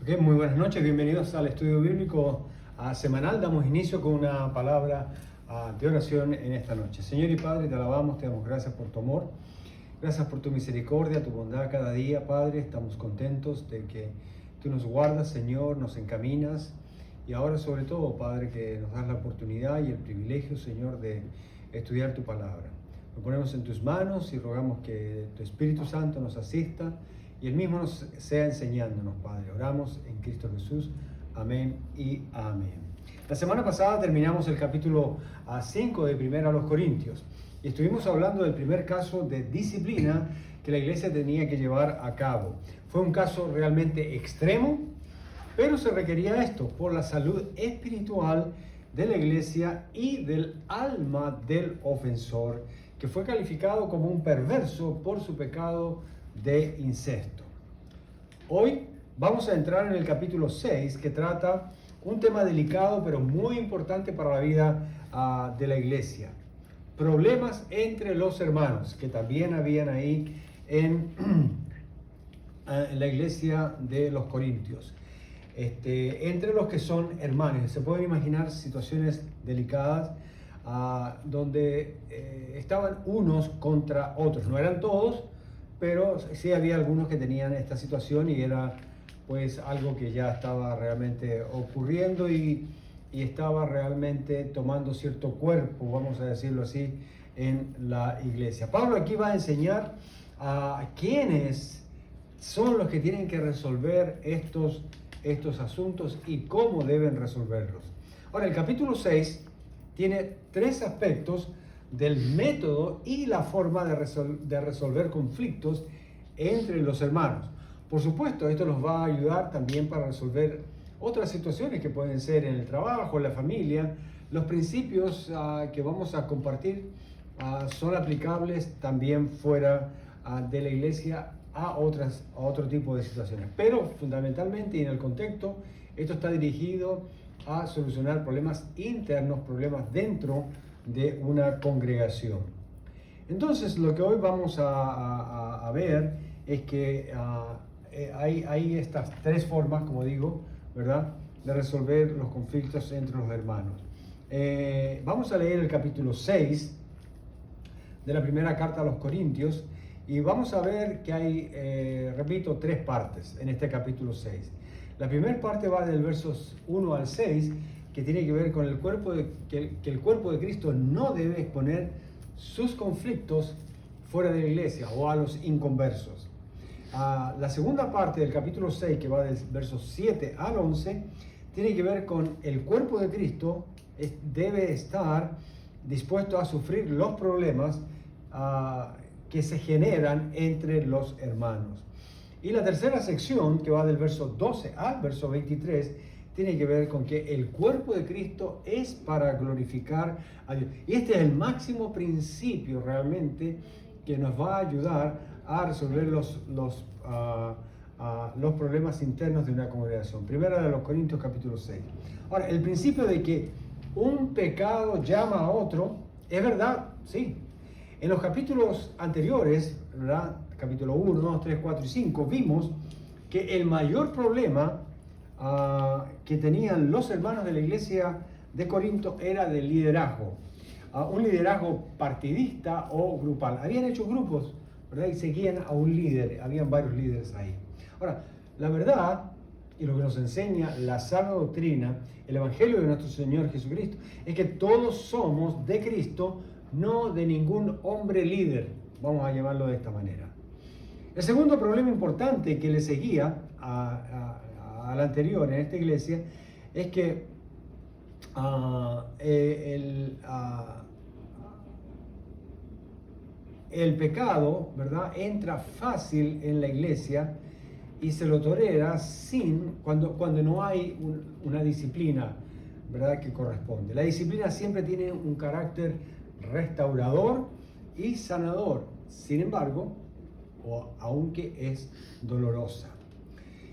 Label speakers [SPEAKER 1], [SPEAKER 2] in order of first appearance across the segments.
[SPEAKER 1] Ok, muy buenas noches, bienvenidos al estudio bíblico semanal. Damos inicio con una palabra de oración en esta noche. Señor y Padre, te alabamos, te damos gracias por tu amor, gracias por tu misericordia, tu bondad cada día, Padre. Estamos contentos de que tú nos guardas, Señor, nos encaminas y ahora sobre todo, Padre, que nos das la oportunidad y el privilegio, Señor, de estudiar tu palabra. Lo ponemos en tus manos y rogamos que tu Espíritu Santo nos asista y Él mismo nos sea enseñándonos, Padre. Oramos en Cristo Jesús. Amén y amén. La semana pasada terminamos el capítulo 5 de Primera a los Corintios y estuvimos hablando del primer caso de disciplina que la iglesia tenía que llevar a cabo. Fue un caso realmente extremo, pero se requería esto por la salud espiritual de la iglesia y del alma del ofensor, que fue calificado como un perverso por su pecado de incesto. Hoy vamos a entrar en el capítulo 6, que trata un tema delicado pero muy importante para la vida de la iglesia. Problemas entre los hermanos, que también habían ahí en la iglesia de los Corintios. Entre los que son hermanos. Se pueden imaginar situaciones delicadas donde estaban unos contra otros. No eran todos, pero sí había algunos que tenían esta situación y era pues algo que ya estaba realmente ocurriendo y estaba realmente tomando cierto cuerpo, vamos a decirlo así, en la iglesia. Pablo aquí va a enseñar a quiénes son los que tienen que resolver estos asuntos y cómo deben resolverlos. Ahora, el capítulo 6 tiene tres aspectos del método y la forma de resolver conflictos entre los hermanos. Por supuesto, esto nos va a ayudar también para resolver otras situaciones que pueden ser en el trabajo, en la familia. Los principios que vamos a compartir son aplicables también fuera de la iglesia a otro tipo de situaciones. Pero fundamentalmente y en el contexto, esto está dirigido a solucionar problemas internos, problemas dentro de una congregación. Entonces, lo que hoy vamos a ver es que hay estas tres formas, como digo, ¿verdad?, de resolver los conflictos entre los hermanos. Vamos a leer el capítulo 6 de la primera carta a los Corintios y vamos a ver que hay, repito, tres partes en este capítulo 6. La primera parte va del versos 1 al 6, que tiene que ver con el cuerpo que el cuerpo de Cristo no debe exponer sus conflictos fuera de la iglesia o a los inconversos. La segunda parte del capítulo 6, que va del versos 7 al 11, tiene que ver con el cuerpo de Cristo debe estar dispuesto a sufrir los problemas que se generan entre los hermanos. Y la tercera sección, que va del verso 12 al verso 23, tiene que ver con que el cuerpo de Cristo es para glorificar a Dios. Y este es el máximo principio realmente que nos va a ayudar a resolver los problemas internos de una congregación. Primera de los Corintios capítulo 6. Ahora, el principio de que un pecado llama a otro, es verdad, sí. En los capítulos anteriores, ¿verdad?, capítulo 1, 2, 3, 4 y 5, vimos que el mayor problema que tenían los hermanos de la iglesia de Corinto era del liderazgo. Un liderazgo partidista o grupal. Habían hecho grupos, ¿verdad?, y seguían a un líder. Habían varios líderes ahí. Ahora, la verdad y lo que nos enseña la sana doctrina, el Evangelio de nuestro Señor Jesucristo, es que todos somos de Cristo, no de ningún hombre líder, vamos a llamarlo de esta manera. El segundo problema importante que le seguía al anterior en esta iglesia es que el pecado, ¿verdad?, entra fácil en la iglesia y se lo tolera cuando no hay una disciplina, ¿verdad?, que corresponde. La disciplina siempre tiene un carácter restaurador y sanador, sin embargo, aunque es dolorosa.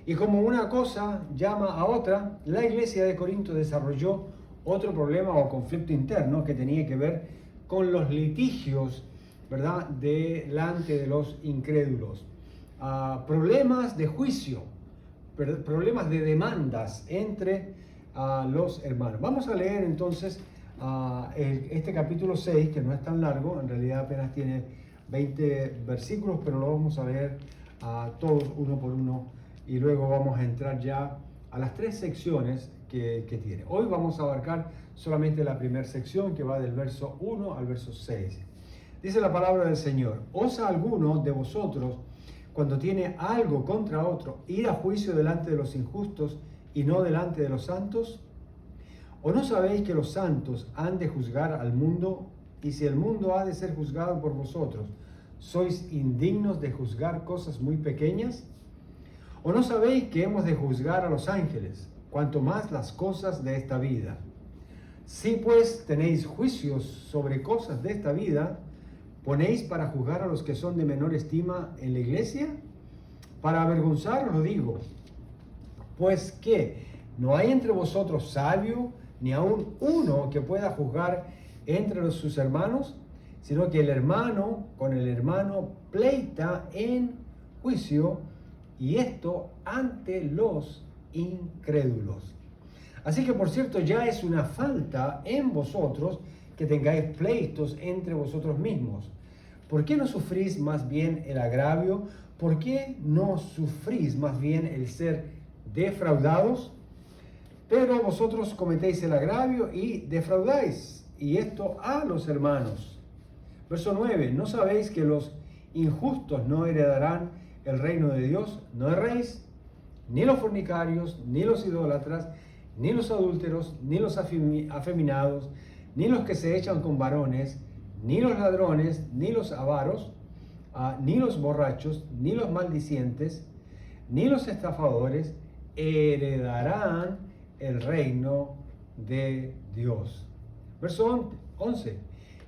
[SPEAKER 1] Y como una cosa llama a otra, la iglesia de Corinto desarrolló otro problema o conflicto interno que tenía que ver con los litigios, ¿verdad?, delante de los incrédulos. Problemas de juicio, problemas de demandas entre los hermanos. Vamos a leer entonces este capítulo 6, que no es tan largo, en realidad apenas tiene 20 versículos, pero lo vamos a leer todos uno por uno y luego vamos a entrar ya a las 3 secciones que tiene. Hoy vamos a abarcar solamente la primera sección, que va del verso 1 al verso 6. Dice la palabra del Señor: ¿Osa alguno de vosotros, cuando tiene algo contra otro, ir a juicio delante de los injustos y no delante de los santos? ¿O no sabéis que los santos han de juzgar al mundo? Y si el mundo ha de ser juzgado por vosotros, ¿sois indignos de juzgar cosas muy pequeñas? ¿O no sabéis que hemos de juzgar a los ángeles, cuanto más las cosas de esta vida? Si pues tenéis juicios sobre cosas de esta vida, ¿ponéis para juzgar a los que son de menor estima en la iglesia? Para avergonzaros lo digo. Pues que no hay entre vosotros sabio, ni aun uno que pueda juzgar entre sus hermanos, sino que el hermano con el hermano pleita en juicio, y esto ante los incrédulos. Así que, por cierto, ya es una falta en vosotros que tengáis pleitos entre vosotros mismos. ¿Por qué no sufrís más bien el agravio? ¿Por qué no sufrís más bien el ser defraudados? Pero vosotros cometéis el agravio y defraudáis, y esto a los hermanos. Verso 9: ¿No sabéis que los injustos no heredarán el reino de Dios? No erréis, ni los fornicarios, ni los idólatras, ni los adúlteros, ni los afeminados, ni los que se echan con varones, ni los ladrones, ni los avaros, ni los borrachos, ni los maldicientes, ni los estafadores heredarán el reino de Dios. Verso 11: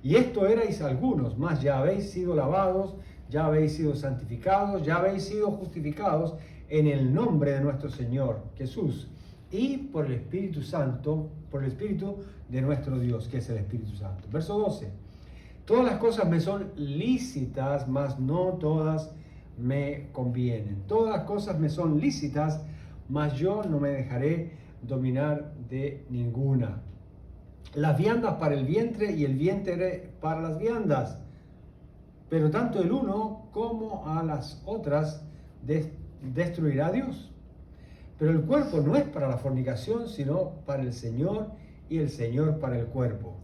[SPEAKER 1] Y esto erais algunos, mas ya habéis sido lavados, ya habéis sido santificados, ya habéis sido justificados en el nombre de nuestro Señor Jesús y por el Espíritu Santo, por el Espíritu de nuestro Dios, que es el Espíritu Santo. Verso 12: Todas las cosas me son lícitas, mas no todas me convienen. Todas las cosas me son lícitas, mas yo no me dejaré dominar de ninguna. Las viandas para el vientre y el vientre para las viandas, pero tanto el uno como a las otras destruirá Dios. Pero el cuerpo no es para la fornicación, sino para el Señor, y el Señor para el cuerpo.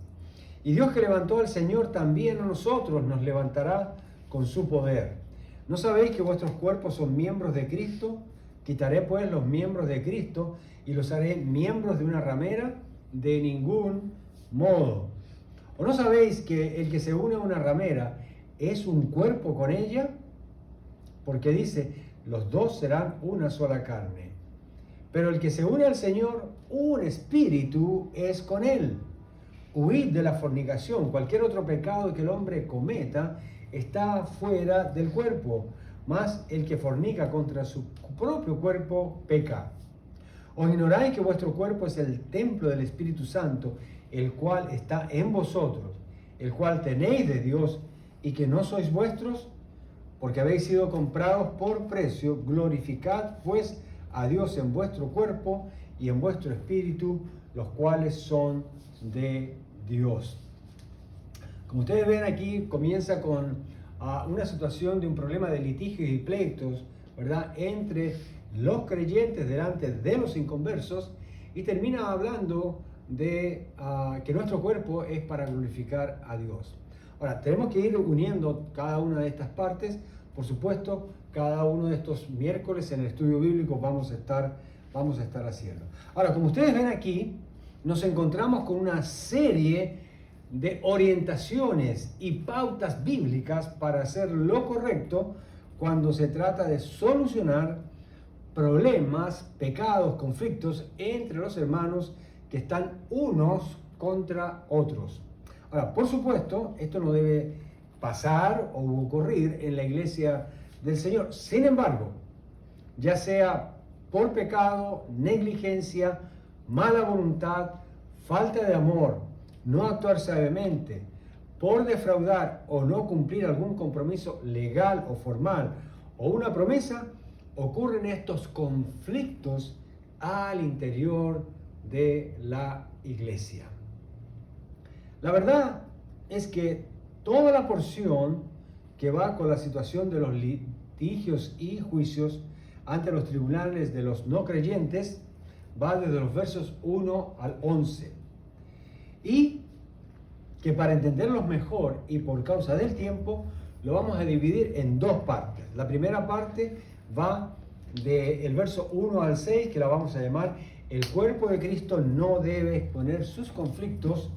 [SPEAKER 1] Y Dios, que levantó al Señor, también a nosotros nos levantará con su poder. ¿No sabéis que vuestros cuerpos son miembros de Cristo? Quitaré pues los miembros de Cristo y los haré miembros de una ramera. De ningún modo. ¿O no sabéis que el que se une a una ramera es un cuerpo con ella? Porque dice: los dos serán una sola carne. Pero el que se une al Señor, un espíritu es con él. Huid de la fornicación. Cualquier otro pecado que el hombre cometa está fuera del cuerpo, mas el que fornica contra su propio cuerpo peca. ¿Os ignoráis que vuestro cuerpo es el templo del Espíritu Santo, el cual está en vosotros, el cual tenéis de Dios, y que no sois vuestros? Porque habéis sido comprados por precio. Glorificad pues a Dios en vuestro cuerpo y en vuestro espíritu, los cuales son de Dios. Como ustedes ven, aquí comienza con una situación de un problema de litigios y pleitos, ¿verdad?, entre los creyentes delante de los inconversos, y termina hablando de que nuestro cuerpo es para glorificar a Dios. Ahora, tenemos que ir uniendo cada una de estas partes. Por supuesto, cada uno de estos miércoles en el estudio bíblico vamos a estar haciendo. Ahora, como ustedes ven aquí, nos encontramos con una serie de orientaciones y pautas bíblicas para hacer lo correcto cuando se trata de solucionar problemas, pecados, conflictos entre los hermanos que están unos contra otros. Ahora, por supuesto, esto no debe pasar o ocurrir en la iglesia del Señor. Sin embargo, ya sea por pecado, negligencia, mala voluntad, falta de amor, no actuar sabiamente, por defraudar o no cumplir algún compromiso legal o formal o una promesa, ocurren estos conflictos al interior de la iglesia. La verdad es que toda la porción que va con la situación de los litigios y juicios ante los tribunales de los no creyentes va desde los versos 1 al 11. Y que para entenderlos mejor y por causa del tiempo, lo vamos a dividir en dos partes. La primera parte va del verso 1 al 6, que la vamos a llamar el cuerpo de Cristo no debe exponer sus conflictos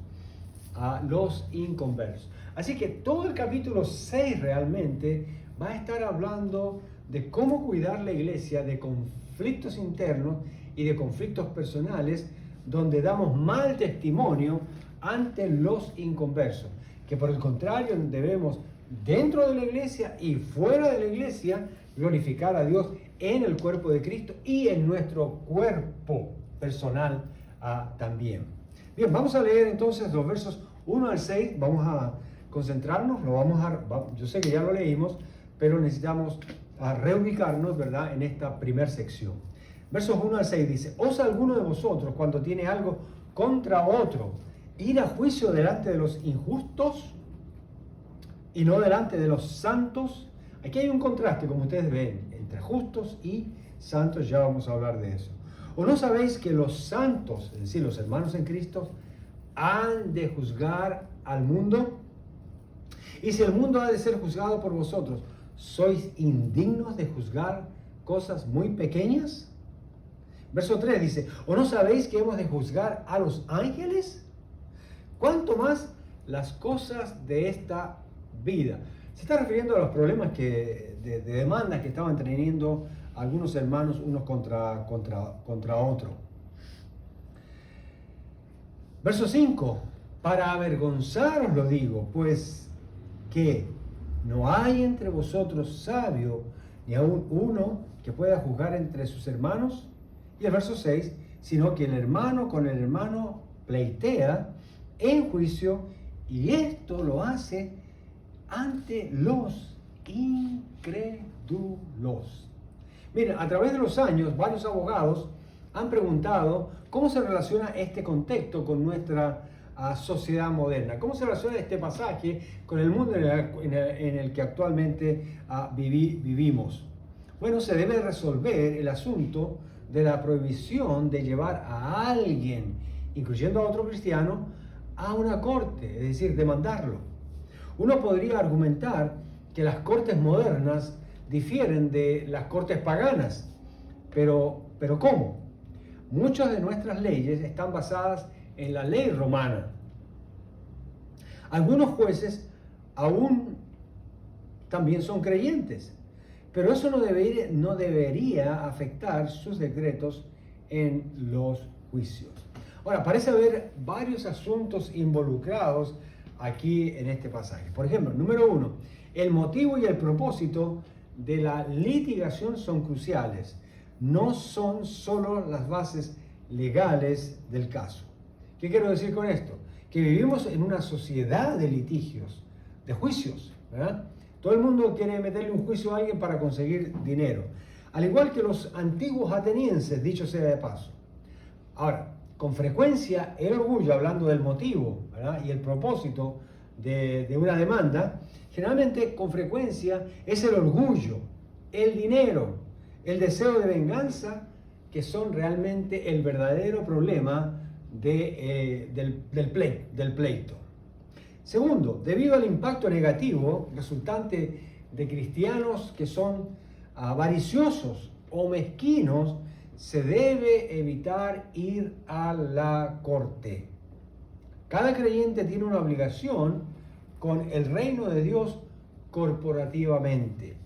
[SPEAKER 1] a los inconversos. Así que todo el capítulo 6 realmente va a estar hablando de cómo cuidar la iglesia de conflictos internos y de conflictos personales donde damos mal testimonio ante los inconversos, que por el contrario debemos dentro de la iglesia y fuera de la iglesia glorificar a Dios en el cuerpo de Cristo y en nuestro cuerpo personal también. Bien, vamos a leer entonces los versos 1 al 6, vamos a concentrarnos, yo sé que ya lo leímos, pero necesitamos reubicarnos, ¿verdad?, en esta primera sección. Versos 1 al 6 dice: ¿Osa alguno de vosotros, cuando tiene algo contra otro, ir a juicio delante de los injustos y no delante de los santos? Aquí hay un contraste, como ustedes ven, entre justos y santos, ya vamos a hablar de eso. ¿O no sabéis que los santos, es decir, los hermanos en Cristo, han de juzgar al mundo? Y si el mundo ha de ser juzgado por vosotros, ¿sois indignos de juzgar cosas muy pequeñas? Verso 3 dice: ¿O no sabéis que hemos de juzgar a los ángeles? ¿Cuánto más las cosas de esta vida? Se está refiriendo a los problemas de demandas que estaban teniendo algunos hermanos unos contra otro. Verso 5: para avergonzaros lo digo, pues que no hay entre vosotros sabio, ni aun uno que pueda juzgar entre sus hermanos. Y el verso 6: sino que el hermano con el hermano pleitea en juicio, y esto lo hace ante los incrédulos. Miren, a través de los años, varios abogados han preguntado cómo se relaciona este contexto con nuestra sociedad moderna. ¿Cómo se relaciona este pasaje con el mundo en el que actualmente vivimos? Bueno, se debe resolver el asunto de la prohibición de llevar a alguien, incluyendo a otro cristiano, a una corte, es decir, demandarlo. Uno podría argumentar que las cortes modernas difieren de las cortes paganas, pero ¿cómo? Muchas de nuestras leyes están basadas en la ley romana. Algunos jueces aún también son creyentes, pero eso no debería afectar sus decretos en los juicios. Ahora, parece haber varios asuntos involucrados aquí en este pasaje. Por ejemplo, número 1, el motivo y el propósito de la litigación son cruciales. No son solo las bases legales del caso. ¿Qué quiero decir con esto? Que vivimos en una sociedad de litigios, de juicios, ¿verdad? Todo el mundo quiere meterle un juicio a alguien para conseguir dinero. Al igual que los antiguos atenienses, dicho sea de paso. Ahora, con frecuencia el orgullo, hablando del motivo, ¿verdad?, y el propósito de una demanda, generalmente con frecuencia es el orgullo, el dinero, el deseo de venganza, que son realmente el verdadero problema del pleito. Segundo, debido al impacto negativo resultante de cristianos que son avariciosos o mezquinos, se debe evitar ir a la corte. Cada creyente tiene una obligación con el reino de Dios corporativamente.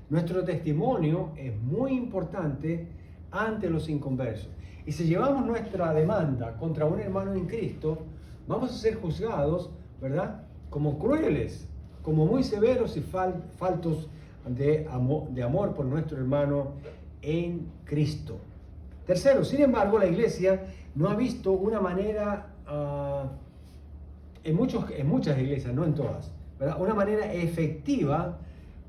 [SPEAKER 1] Nuestro testimonio es muy importante ante los inconversos. Y si llevamos nuestra demanda contra un hermano en Cristo, vamos a ser juzgados, ¿verdad?, como crueles, como muy severos y faltos de amor por nuestro hermano en Cristo. Tercero, sin embargo, la iglesia no ha visto una manera, en muchas iglesias, no en todas, ¿verdad?, una manera efectiva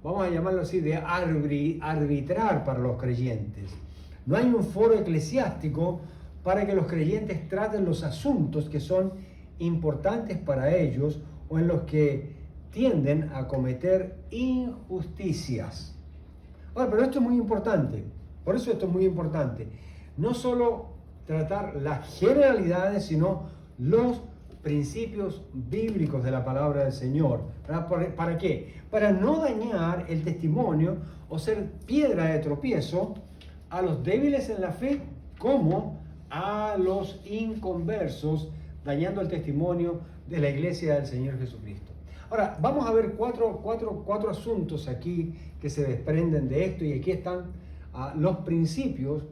[SPEAKER 1] vamos a llamarlo así, de arbitrar para los creyentes. No hay un foro eclesiástico para que los creyentes traten los asuntos que son importantes para ellos o en los que tienden a cometer injusticias. Ahora, pero esto es muy importante, por eso esto es muy importante. No solo tratar las generalidades, sino los principios bíblicos de la palabra del Señor. ¿Para qué? Para no dañar el testimonio o ser piedra de tropiezo a los débiles en la fe como a los inconversos, dañando el testimonio de la iglesia del Señor Jesucristo. Ahora, vamos a ver cuatro asuntos aquí que se desprenden de esto, y aquí están los principios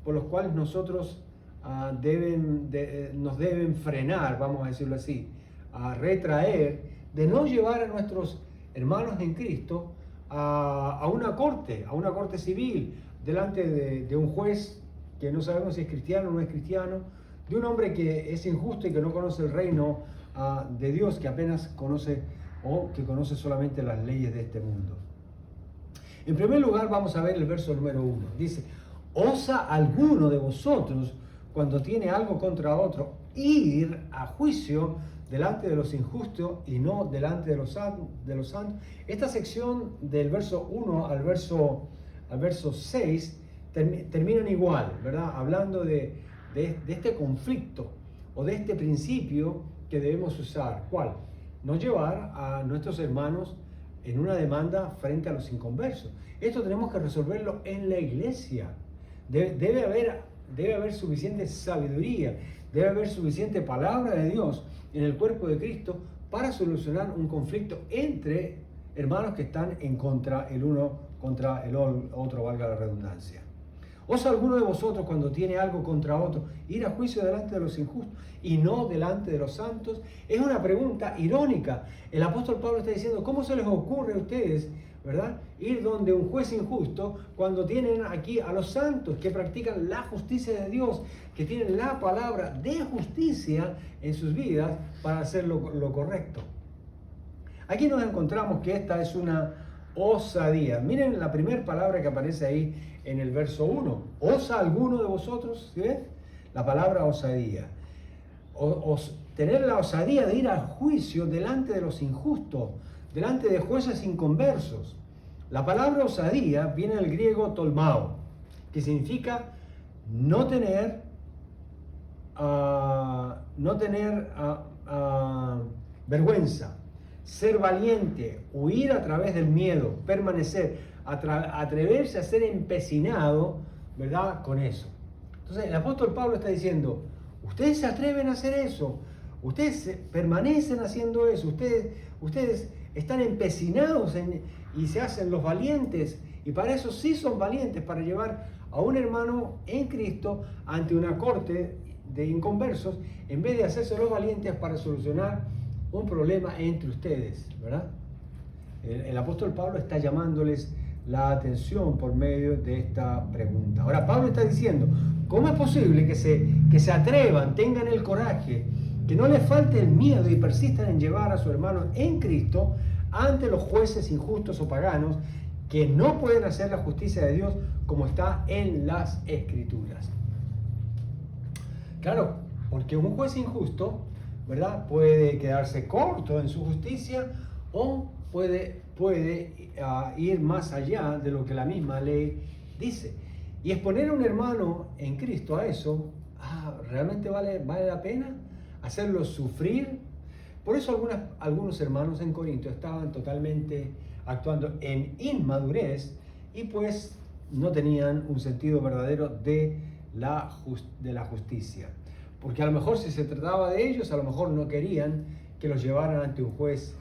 [SPEAKER 1] por los cuales nosotros nos deben frenar, vamos a decirlo así, a retraer, de no llevar a nuestros hermanos en Cristo a una corte civil, delante de un juez que no sabemos si es cristiano o no es cristiano, de un hombre que es injusto y que no conoce el reino de Dios, que apenas conoce o que conoce solamente las leyes de este mundo. En primer lugar, vamos a ver el verso número 1. Dice: ¿osa alguno de vosotros, cuando tiene algo contra otro, ir a juicio delante de los injustos y no delante de los santos? Esta sección del verso 1 al verso 6 terminan igual, ¿verdad? Hablando de este conflicto o de este principio que debemos usar. ¿Cuál? No llevar a nuestros hermanos en una demanda frente a los inconversos. Esto tenemos que resolverlo en la iglesia. Debe haber suficiente sabiduría, debe haber suficiente palabra de Dios en el cuerpo de Cristo para solucionar un conflicto entre hermanos que están en contra el uno contra el otro, valga la redundancia. ¿Osa alguno de vosotros, cuando tiene algo contra otro, ir a juicio delante de los injustos y no delante de los santos? Es una pregunta irónica. El apóstol Pablo está diciendo: ¿cómo se les ocurre a ustedes, verdad, ir donde un juez injusto cuando tienen aquí a los santos que practican la justicia de Dios, que tienen la palabra de justicia en sus vidas para hacer lo correcto? Aquí nos encontramos que esta es una osadía. Miren la primera palabra que aparece ahí en el verso 1. ¿Osa alguno de vosotros? ¿Sí ven? La palabra osadía. Tener la osadía de ir al juicio delante de los injustos, delante de jueces inconversos. La palabra osadía viene del griego tolmao, que significa no tener vergüenza, ser valiente, huir a través del miedo, permanecer, atreverse a ser empecinado, ¿verdad?, con eso. Entonces el apóstol Pablo está diciendo: ustedes se atreven a hacer eso, ustedes permanecen haciendo eso, ustedes están empecinados y se hacen los valientes, y para eso sí son valientes, para llevar a un hermano en Cristo ante una corte de inconversos, en vez de hacerse los valientes para solucionar un problema entre ustedes, ¿verdad? El apóstol Pablo está llamándoles la atención por medio de esta pregunta. Ahora, Pablo está diciendo: ¿cómo es posible que se atrevan, tengan el coraje, que no les falte el miedo y persistan en llevar a su hermano en Cristo ante los jueces injustos o paganos que no pueden hacer la justicia de Dios como está en las Escrituras? Claro, porque un juez injusto, ¿verdad?, puede quedarse corto en su justicia o puede ir más allá de lo que la misma ley dice. Y exponer a un hermano en Cristo a eso, ¿realmente vale la pena hacerlo sufrir? Por eso algunos hermanos en Corinto estaban totalmente actuando en inmadurez y pues no tenían un sentido verdadero de la justicia. Porque a lo mejor, si se trataba de ellos, a lo mejor no querían que los llevaran ante un juez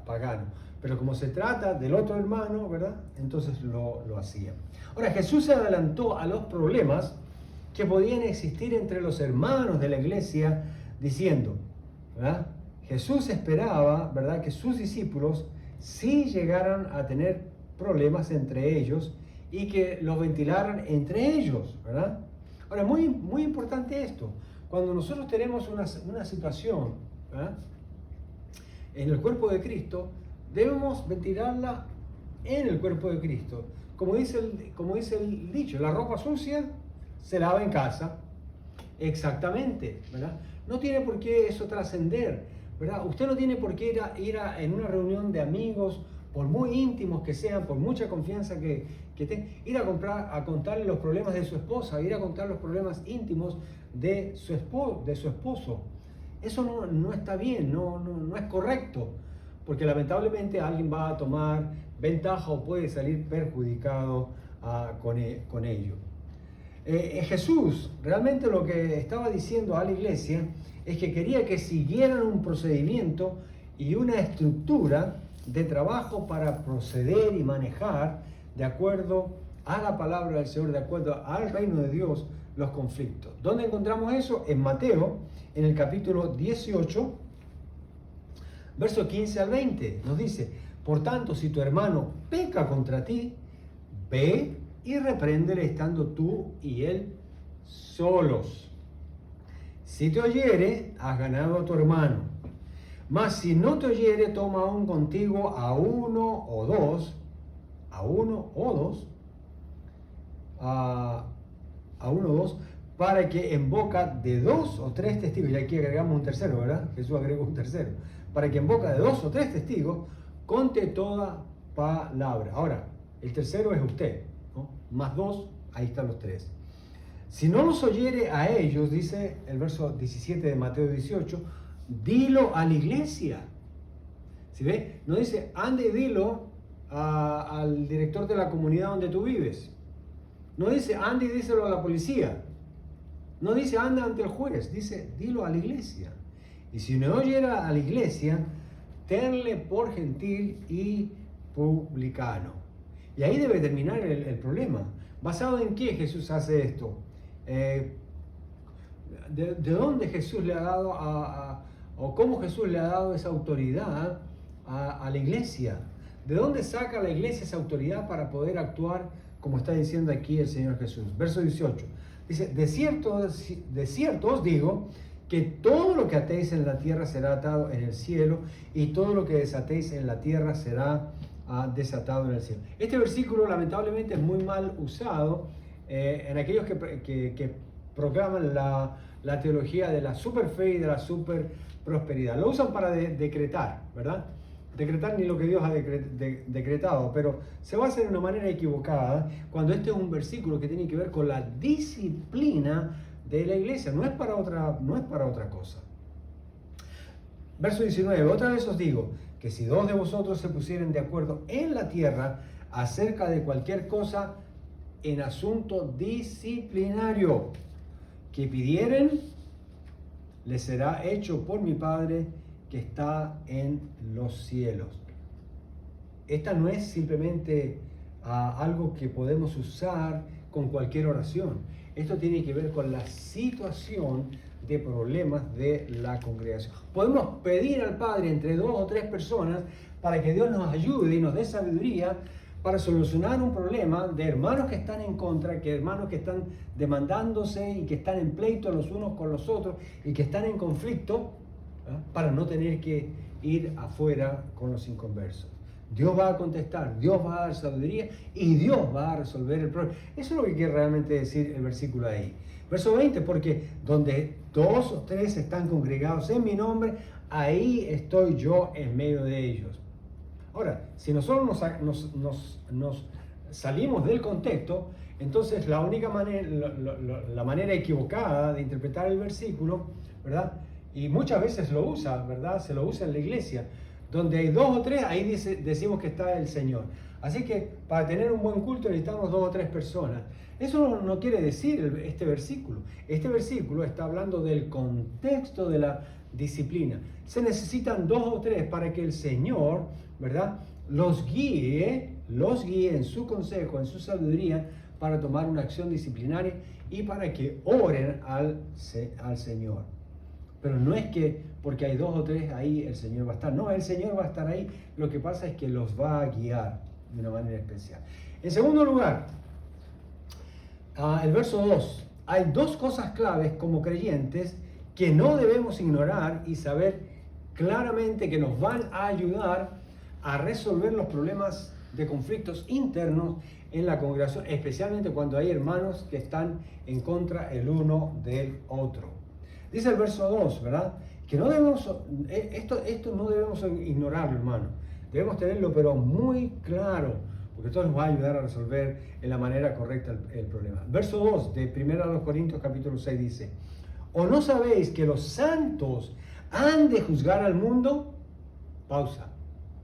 [SPEAKER 1] pagano. Pero como se trata del otro hermano, ¿verdad?, entonces lo hacían. Ahora, Jesús se adelantó a los problemas que podían existir entre los hermanos de la iglesia, diciendo, ¿verdad?, Jesús esperaba, ¿verdad?, que sus discípulos sí llegaran a tener problemas entre ellos y que los ventilaran entre ellos, ¿verdad? Ahora, muy, muy importante esto. Cuando nosotros tenemos una situación, ¿verdad?, en el cuerpo de Cristo, debemos ventilarla en el cuerpo de Cristo. Como dice el dicho, la ropa sucia se lava en casa. Exactamente, ¿verdad? No tiene por qué eso trascender, ¿verdad? Usted no tiene por qué en una reunión de amigos, por muy íntimos que sean, por mucha confianza que tenga, ir a contarle los problemas de su esposa, ir a contar los problemas íntimos de su esposo. Eso no está bien, no es correcto, porque lamentablemente alguien va a tomar ventaja o puede salir perjudicado con ello. Jesús realmente lo que estaba diciendo a la iglesia es que quería que siguieran un procedimiento y una estructura de trabajo para proceder y manejar de acuerdo a la palabra del Señor, de acuerdo al reino de Dios, los conflictos. ¿Dónde encontramos eso? En Mateo, en el capítulo 18, verso 15 al 20. Nos dice: por tanto, si tu hermano peca contra ti, ve y repréndele estando tú y él solos. Si te oyere, has ganado a tu hermano. Mas si no te oyere, toma aún contigo a uno o dos, para que en boca de 2 o 3 testigos, y aquí agregamos un tercero, ¿verdad? Jesús agregó un tercero, para que en boca de 2 o 3 testigos conte toda palabra. Ahora, el tercero es usted, ¿no? Más 2, ahí están los 3. Si no los oyere a ellos, dice el verso 17 de Mateo 18, dilo a la iglesia. ¿Sí ve? No dice, ande y dilo al director de la comunidad donde tú vives. No dice, ande y díselo a la policía. No dice, anda ante el juez. Dice, dilo a la iglesia. Y si no oyera a la iglesia, tenle por gentil y publicano. Y ahí debe terminar el problema. ¿Basado en qué Jesús hace esto? ¿De dónde Jesús le ha dado o cómo Jesús le ha dado esa autoridad a la iglesia? ¿De dónde saca la iglesia esa autoridad para poder actuar como está diciendo aquí el Señor Jesús? Verso 18. Dice, de cierto os digo que todo lo que atéis en la tierra será atado en el cielo, y todo lo que desatéis en la tierra será desatado en el cielo. Este versículo lamentablemente es muy mal usado en aquellos que proclaman la teología de la superfe y de la super prosperidad. Lo usan para decretar, ¿verdad? Decretar ni lo que Dios ha decretado, pero se va a hacer de una manera equivocada cuando este es un versículo que tiene que ver con la disciplina de la iglesia, no es para otra cosa. Verso 19, otra vez os digo que si 2 de vosotros se pusieren de acuerdo en la tierra acerca de cualquier cosa en asunto disciplinario que pidieren, les será hecho por mi Padre que está en los cielos. Esta no es simplemente algo que podemos usar con cualquier oración. Esto tiene que ver con la situación de problemas de la congregación. Podemos pedir al Padre entre 2 o 3 personas para que Dios nos ayude y nos dé sabiduría para solucionar un problema de hermanos que están en contra, que hermanos que están demandándose y que están en pleito los unos con los otros y que están en conflicto, para no tener que ir afuera con los inconversos. Dios va a contestar, Dios va a dar sabiduría y Dios va a resolver el problema. Eso es lo que quiere realmente decir el versículo ahí. Verso 20, porque donde 2 o 3 están congregados en mi nombre, ahí estoy yo en medio de ellos. Ahora, si nosotros nos salimos del contexto, entonces la única manera, la manera equivocada de interpretar el versículo, ¿verdad? Y muchas veces lo usa, ¿verdad? Se lo usa en la iglesia. Donde hay 2 o 3, ahí decimos que está el Señor. Así que para tener un buen culto necesitamos 2 o 3 personas. Eso no quiere decir este versículo. Este versículo está hablando del contexto de la disciplina. Se necesitan 2 o 3 para que el Señor, ¿verdad?, los guíe en su consejo, en su sabiduría, para tomar una acción disciplinaria y para que oren al Señor. Pero no es que porque hay 2 o 3 ahí el Señor va a estar. No, el Señor va a estar ahí. Lo que pasa es que los va a guiar de una manera especial. En segundo lugar, el verso 2. Hay 2 cosas claves como creyentes que no debemos ignorar y saber claramente que nos van a ayudar a resolver los problemas de conflictos internos en la congregación, especialmente cuando hay hermanos que están en contra el uno del otro. Dice el verso 2, ¿verdad? Que no debemos, esto no debemos ignorarlo, hermano. Debemos tenerlo, pero muy claro, porque esto nos va a ayudar a resolver en la manera correcta el problema. Verso 2 de 1 Corintios capítulo 6 dice: ¿o no sabéis que los santos han de juzgar al mundo? Pausa.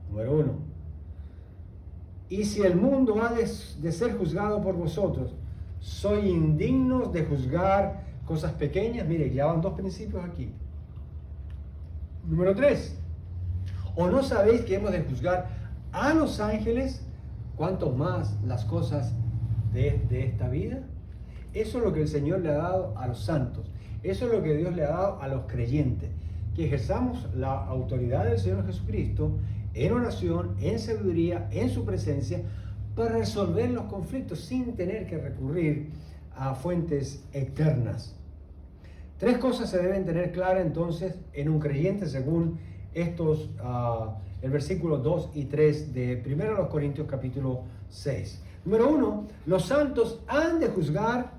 [SPEAKER 1] Número 1. Y si el mundo ha de ser juzgado por vosotros, ¿sois indignos de juzgar cosas pequeñas? Mire, ya van dos principios aquí. Número 3. ¿O no sabéis que hemos de juzgar a los ángeles? ¿Cuánto más las cosas de esta vida? Eso es lo que el Señor le ha dado a los santos. Eso es lo que Dios le ha dado a los creyentes. Que ejerzamos la autoridad del Señor Jesucristo en oración, en sabiduría, en su presencia, para resolver los conflictos sin tener que recurrir a fuentes externas. 3 cosas se deben tener claras entonces en un creyente según estos, el versículo 2 y 3 de 1 Corintios capítulo 6. Número 1, los santos han de juzgar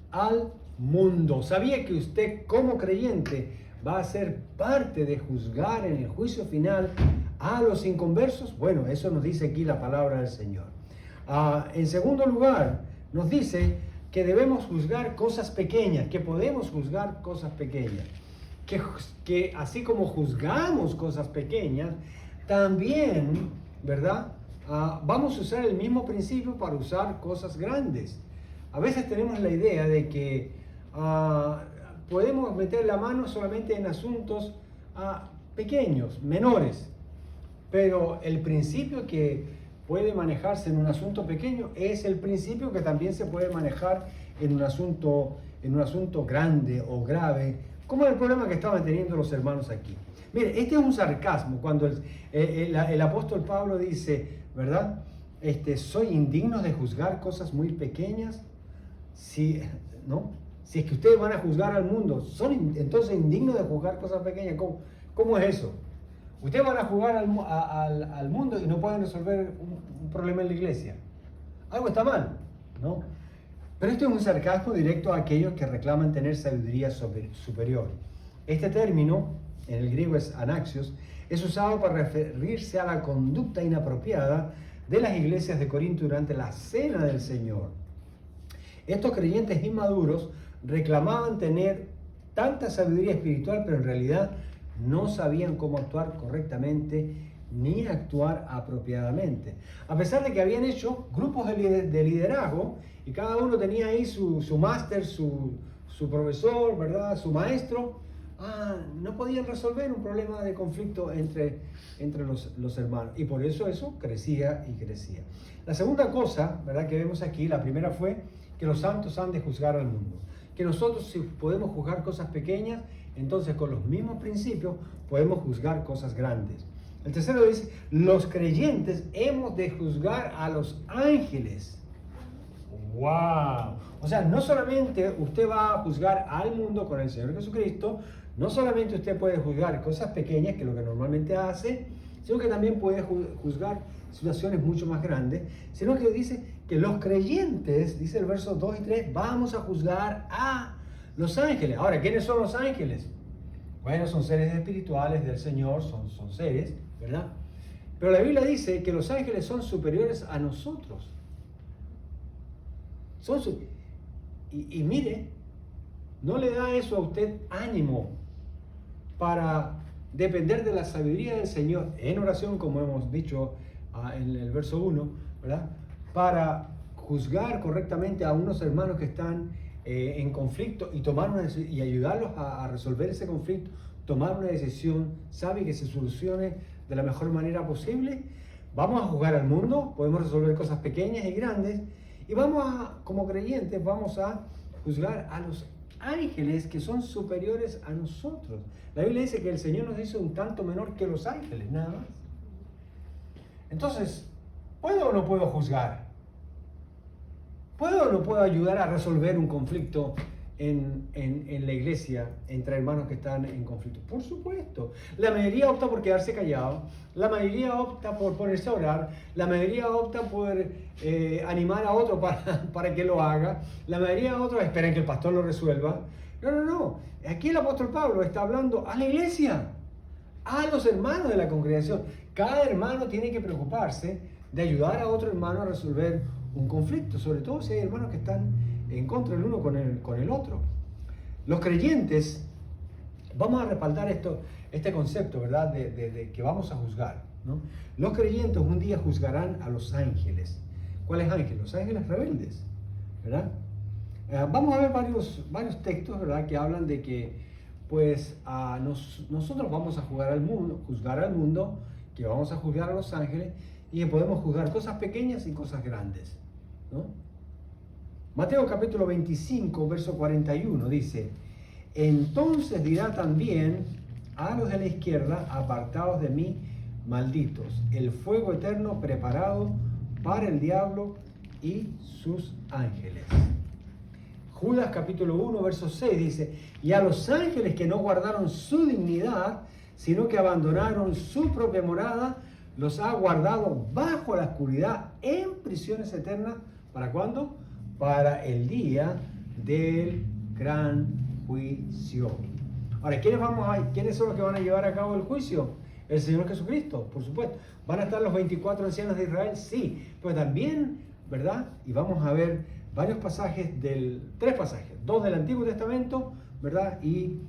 [SPEAKER 1] al mundo. ¿Sabía que usted como creyente va a ser parte de juzgar en el juicio final a los inconversos? Bueno, eso nos dice aquí la palabra del Señor. En segundo lugar, nos dice que debemos juzgar cosas pequeñas, que podemos juzgar cosas pequeñas. Que así como juzgamos cosas pequeñas, también, ¿verdad? Vamos a usar el mismo principio para usar cosas grandes. A veces tenemos la idea de que podemos meter la mano solamente en asuntos pequeños, menores, pero el principio que puede manejarse en un asunto pequeño es el principio que también se puede manejar en un asunto grande o grave, como el problema que estaban teniendo los hermanos aquí. Mire, este es un sarcasmo cuando el apóstol Pablo dice, ¿verdad? ¿Soy indigno de juzgar cosas muy pequeñas? ¿No? Si es que ustedes van a juzgar al mundo, ¿son entonces indignos de juzgar cosas pequeñas? ¿Cómo es eso? Ustedes van a jugar al mundo y no pueden resolver un problema en la iglesia. Algo está mal, ¿no? Pero esto es un sarcasmo directo a aquellos que reclaman tener sabiduría superior. Este término, en el griego es anaxios, es usado para referirse a la conducta inapropiada de las iglesias de Corinto durante la cena del Señor. Estos creyentes inmaduros reclamaban tener tanta sabiduría espiritual, pero en realidad no sabían cómo actuar correctamente ni actuar apropiadamente. A pesar de que habían hecho grupos de liderazgo y cada uno tenía ahí su máster, su profesor, ¿verdad? Su maestro, no podían resolver un problema de conflicto entre los hermanos. Y por eso crecía y crecía. La segunda cosa, ¿verdad?, que vemos aquí, la primera fue que los santos han de juzgar al mundo. Que nosotros, si podemos juzgar cosas pequeñas, entonces con los mismos principios podemos juzgar cosas grandes. El tercero dice, los creyentes hemos de juzgar a los ángeles. ¡Wow! O sea, no solamente usted va a juzgar al mundo con el Señor Jesucristo, no solamente usted puede juzgar cosas pequeñas, que es lo que normalmente hace, sino que también puede juzgar situaciones mucho más grandes, sino que dice que los creyentes, dice el verso 2 y 3, vamos a juzgar a los ángeles. Ahora, ¿quiénes son los ángeles? Bueno, son seres espirituales del Señor, son seres, ¿verdad? Pero la Biblia dice que los ángeles son superiores a nosotros. Y mire, ¿no le da eso a usted ánimo para depender de la sabiduría del Señor en oración, como hemos dicho en el verso 1, ¿verdad? Para juzgar correctamente a unos hermanos que están en conflicto y ayudarlos a resolver ese conflicto, tomar una decisión sabia que se solucione de la mejor manera posible? Vamos a juzgar al mundo, podemos resolver cosas pequeñas y grandes, y como creyentes, vamos a juzgar a los ángeles que son superiores a nosotros. La Biblia dice que el Señor nos hizo un tanto menor que los ángeles, nada más. Entonces, ¿puedo o no puedo juzgar? ¿Puedo o no puedo ayudar a resolver un conflicto en la iglesia entre hermanos que están en conflicto? Por supuesto. La mayoría opta por quedarse callado, la mayoría opta por ponerse a orar, la mayoría opta por animar a otro para que lo haga, la mayoría de otros esperan que el pastor lo resuelva. No. Aquí el apóstol Pablo está hablando a la iglesia, a los hermanos de la congregación. Cada hermano tiene que preocuparse de ayudar a otro hermano a resolver un conflicto, sobre todo si hay hermanos que están en contra el uno con el otro. Los creyentes, vamos a respaldar este concepto, ¿verdad? De que vamos a juzgar, ¿no? Los creyentes un día juzgarán a los ángeles. ¿Cuáles ángeles? Los ángeles rebeldes, ¿verdad? Vamos a ver varios textos, ¿verdad? Que hablan de que, pues, nosotros vamos a juzgar al mundo, que vamos a juzgar a los ángeles y que podemos juzgar cosas pequeñas y cosas grandes, ¿no? Mateo capítulo 25, verso 41 dice: entonces dirá también a los de la izquierda, apartados de mí, malditos, el fuego eterno preparado para el diablo y sus ángeles. Judas capítulo 1, verso 6 dice: y a los ángeles que no guardaron su dignidad, sino que abandonaron su propia morada, los ha guardado bajo la oscuridad en prisiones eternas. ¿Para cuándo? Para el día del gran juicio. Ahora, ¿quiénes son los que van a llevar a cabo el juicio? El Señor Jesucristo, por supuesto. ¿Van a estar los 24 ancianos de Israel? Sí, pues también, ¿verdad? Y vamos a ver varios pasajes, tres pasajes, 2 del Antiguo Testamento, ¿verdad? Y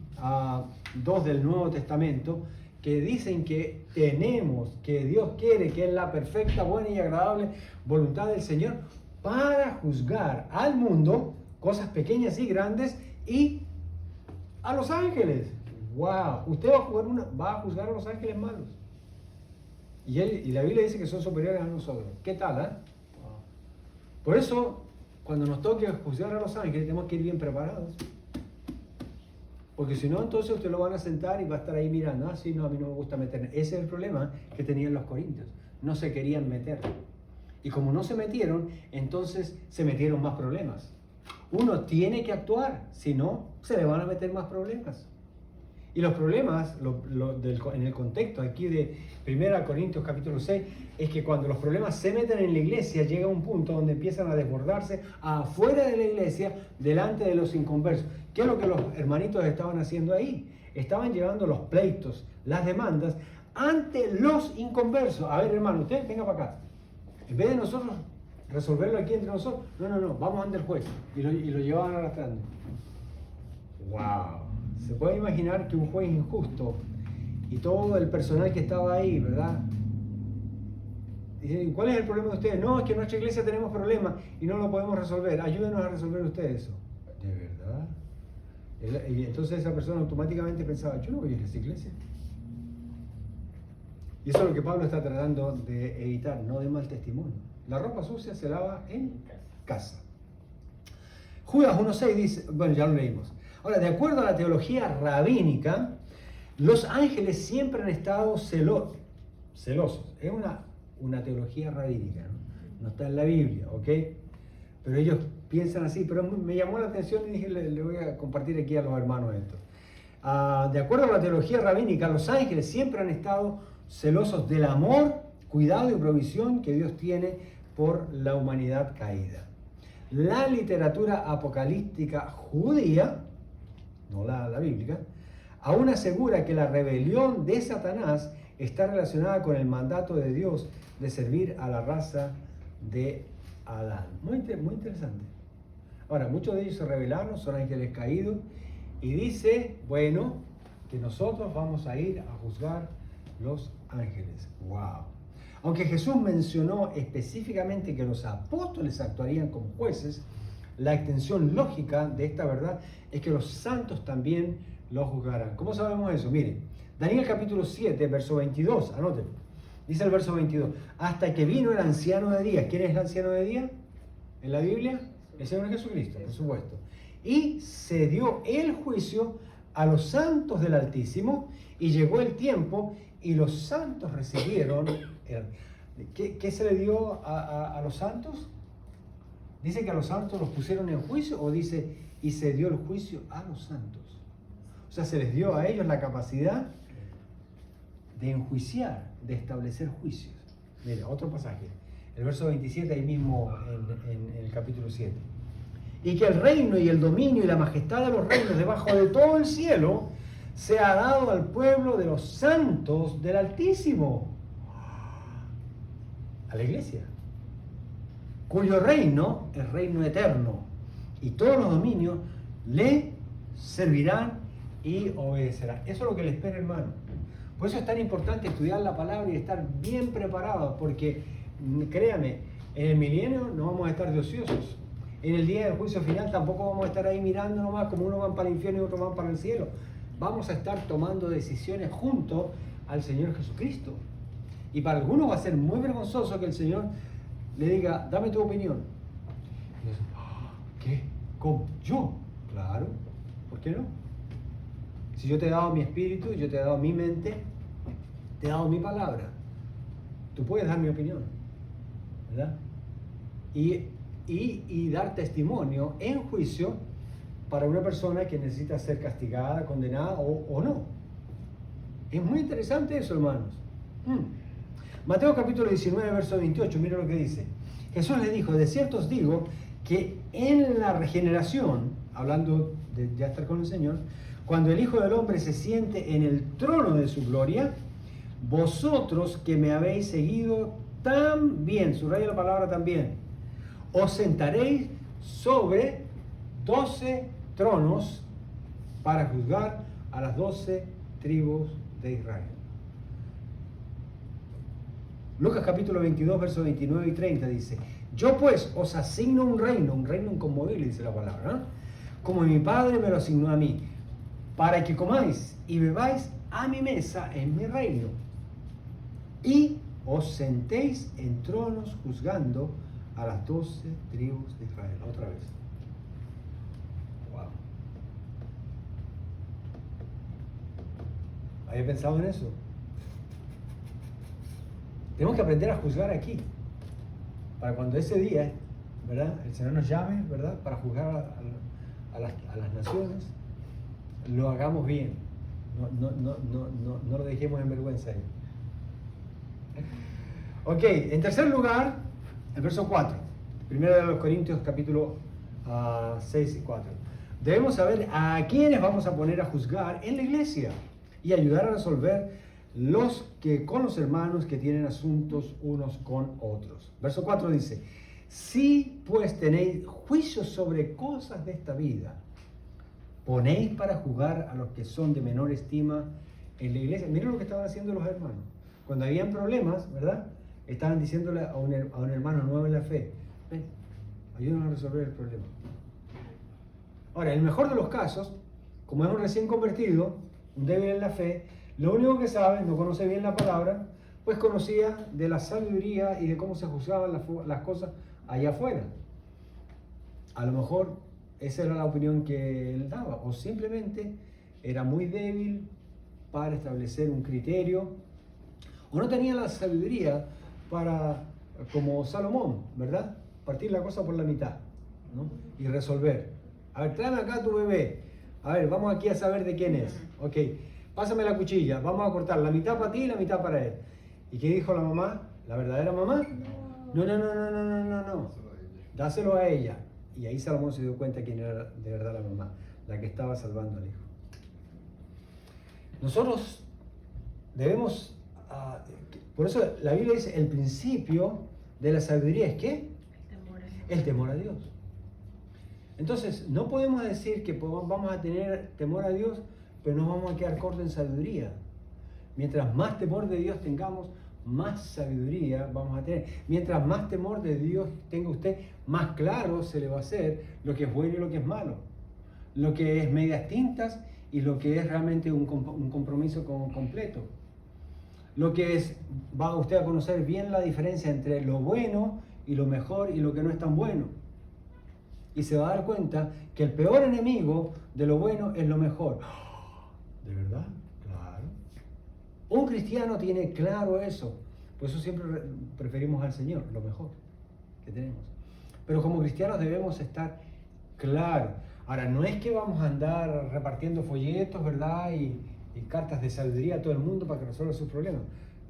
[SPEAKER 1] 2 del Nuevo Testamento, que dicen que Dios quiere, que es la perfecta, buena y agradable voluntad del Señor para juzgar al mundo, cosas pequeñas y grandes, y a los ángeles. ¡Wow! Usted va a juzgar a los ángeles malos. Y la Biblia dice que son superiores a nosotros. ¿Qué tal, eh? Wow. Por eso, cuando nos toque juzgar a los ángeles, tenemos que ir bien preparados. Porque si no, entonces usted lo van a sentar y va a estar ahí mirando. Sí, no, a mí no me gusta meterme. Ese es el problema que tenían los corintios. No se querían meter. Y como no se metieron, entonces se metieron más problemas. Uno tiene que actuar, si no, se le van a meter más problemas. Y los problemas, en el contexto aquí de 1 Corintios capítulo 6, es que cuando los problemas se meten en la iglesia, llega un punto donde empiezan a desbordarse afuera de la iglesia, delante de los inconversos. ¿Qué es lo que los hermanitos estaban haciendo ahí? Estaban llevando los pleitos, las demandas, ante los inconversos. A ver, hermano, usted venga para acá. En vez de nosotros resolverlo aquí entre nosotros, no, vamos ante el juez. Y lo llevaban arrastrando. ¡Wow! Se puede imaginar que un juez injusto y todo el personal que estaba ahí, ¿verdad? Dicen: ¿cuál es el problema de ustedes? No, es que en nuestra iglesia tenemos problemas y no lo podemos resolver. Ayúdenos a resolver ustedes eso. ¿De verdad? Y entonces esa persona automáticamente pensaba: yo no voy a ir a esa iglesia. Y eso es lo que Pablo está tratando de evitar, no de mal testimonio. La ropa sucia se lava en casa. Judas 1.6 dice, bueno, ya lo leímos. Ahora, de acuerdo a la teología rabínica, los ángeles siempre han estado celosos. Es una teología rabínica, ¿no? No está en la Biblia, ¿ok? Pero ellos piensan así. Pero me llamó la atención y dije, le voy a compartir aquí a los hermanos esto. De acuerdo a la teología rabínica, los ángeles siempre han estado celosos del amor, cuidado y provisión que Dios tiene por la humanidad caída. La literatura apocalíptica judía, no la bíblica, aún asegura que la rebelión de Satanás está relacionada con el mandato de Dios de servir a la raza de Adán. Muy interesante. Ahora, muchos de ellos se rebelaron, son ángeles caídos, y dice, bueno, que nosotros vamos a ir a juzgar los ángeles. ¡Wow! Aunque Jesús mencionó específicamente que los apóstoles actuarían como jueces, la extensión lógica de esta verdad es que los santos también los juzgarán. ¿Cómo sabemos eso? Miren, Daniel capítulo 7, verso 22, anótenlo. Dice el verso 22, hasta que vino el anciano de días. ¿Quién es el anciano de días en la Biblia? El Señor Jesucristo, por supuesto. Y se dio el juicio a los santos del Altísimo, y llegó el tiempo y los santos recibieron ¿qué se le dio a los santos? ¿Dice que a los santos los pusieron en juicio o dice y se dio el juicio a los santos? O sea, se les dio a ellos la capacidad de enjuiciar, de establecer juicios. Mira, otro pasaje, el verso 27 ahí mismo en el capítulo 7. Y que el reino y el dominio y la majestad de los reinos debajo de todo el cielo sea dado al pueblo de los santos del Altísimo, a la iglesia, cuyo reino es reino eterno, y todos los dominios le servirán y obedecerán. Eso es lo que le espera, hermano. Por eso es tan importante estudiar la palabra y estar bien preparados, porque créame, en el milenio no vamos a estar de ociosos. En el día del juicio final tampoco vamos a estar ahí mirando nomás como unos van para el infierno y otros van para el cielo. Vamos a estar tomando decisiones junto al Señor Jesucristo. Y para algunos va a ser muy vergonzoso que el Señor le diga, dame tu opinión. Y dice, ¿qué? ¿Cómo? ¿Yo? Claro, ¿por qué no? Si yo te he dado mi espíritu, yo te he dado mi mente, te he dado mi palabra, tú puedes dar mi opinión, ¿verdad? Y dar testimonio en juicio para una persona que necesita ser castigada, condenada o no. Es muy interesante eso, hermanos. Mateo capítulo 19, verso 28, mira lo que dice. Jesús le dijo, de cierto os digo que en la regeneración, hablando de ya estar con el Señor, cuando el Hijo del Hombre se siente en el trono de su gloria, vosotros que me habéis seguido también, subraya la palabra también, os sentaréis sobre 12 tronos para juzgar a las 12 tribus de Israel. Lucas capítulo 22, versos 29 y 30 dice, yo pues os asigno un reino inconmovible, dice la palabra, ¿no? Como mi Padre me lo asignó a mí, para que comáis y bebáis a mi mesa en mi reino, y os sentéis en tronos juzgando a las 12 tribus de Israel. Otra vez. Wow. ¿Habéis pensado en eso? Tenemos que aprender a juzgar aquí, para cuando ese día, ¿verdad?, el Señor nos llame, ¿verdad?, para juzgar a las naciones, lo hagamos bien, no lo dejemos en vergüenza ahí. Ok, en tercer lugar, el verso 4, primero de los Corintios capítulo 6 y 4. Debemos saber a quiénes vamos a poner a juzgar en la iglesia y ayudar a resolver con los hermanos que tienen asuntos unos con otros. Verso 4 dice, si pues tenéis juicios sobre cosas de esta vida, ponéis para juzgar a los que son de menor estima en la iglesia. Miren lo que estaban haciendo los hermanos. Cuando habían problemas, ¿verdad?, estaban diciéndole a un hermano nuevo en la fe, ven, ayúdanos a resolver el problema. Ahora, en el mejor de los casos, como es un recién convertido, un débil en la fe, lo único que sabe, no conoce bien la palabra, pues conocía de la sabiduría y de cómo se juzgaban las cosas allá afuera. A lo mejor esa era la opinión que él daba, o simplemente era muy débil para establecer un criterio, o no tenía la sabiduría para, como Salomón, ¿verdad?, partir la cosa por la mitad, ¿no?, y resolver. A ver, tráeme acá a tu bebé. A ver, vamos aquí a saber de quién es. Ok, pásame la cuchilla, vamos a cortar la mitad para ti y la mitad para él. ¿Y qué dijo la mamá? ¿La verdadera mamá? No. Dáselo a ella. Y ahí Salomón se dio cuenta quién era de verdad la mamá, la que estaba salvando al hijo. Nosotros debemos, por eso la Biblia dice, el principio de la sabiduría es ¿qué? El temor a Dios. Entonces, no podemos decir que vamos a tener temor a Dios, pero no vamos a quedar cortos en sabiduría. Mientras más temor de Dios tengamos, más sabiduría vamos a tener. Mientras más temor de Dios tenga usted, más claro se le va a hacer lo que es bueno y lo que es malo. Lo que es medias tintas y lo que es realmente un compromiso completo. Lo que es, va usted a conocer bien la diferencia entre lo bueno y lo mejor y lo que no es tan bueno. Y se va a dar cuenta que el peor enemigo de lo bueno es lo mejor. ¿De verdad? Claro. Un cristiano tiene claro eso. Por eso siempre preferimos al Señor, lo mejor que tenemos. Pero como cristianos debemos estar claros. Ahora, no es que vamos a andar repartiendo folletos, ¿verdad? Y cartas de sabiduría a todo el mundo para que resuelva sus problemas.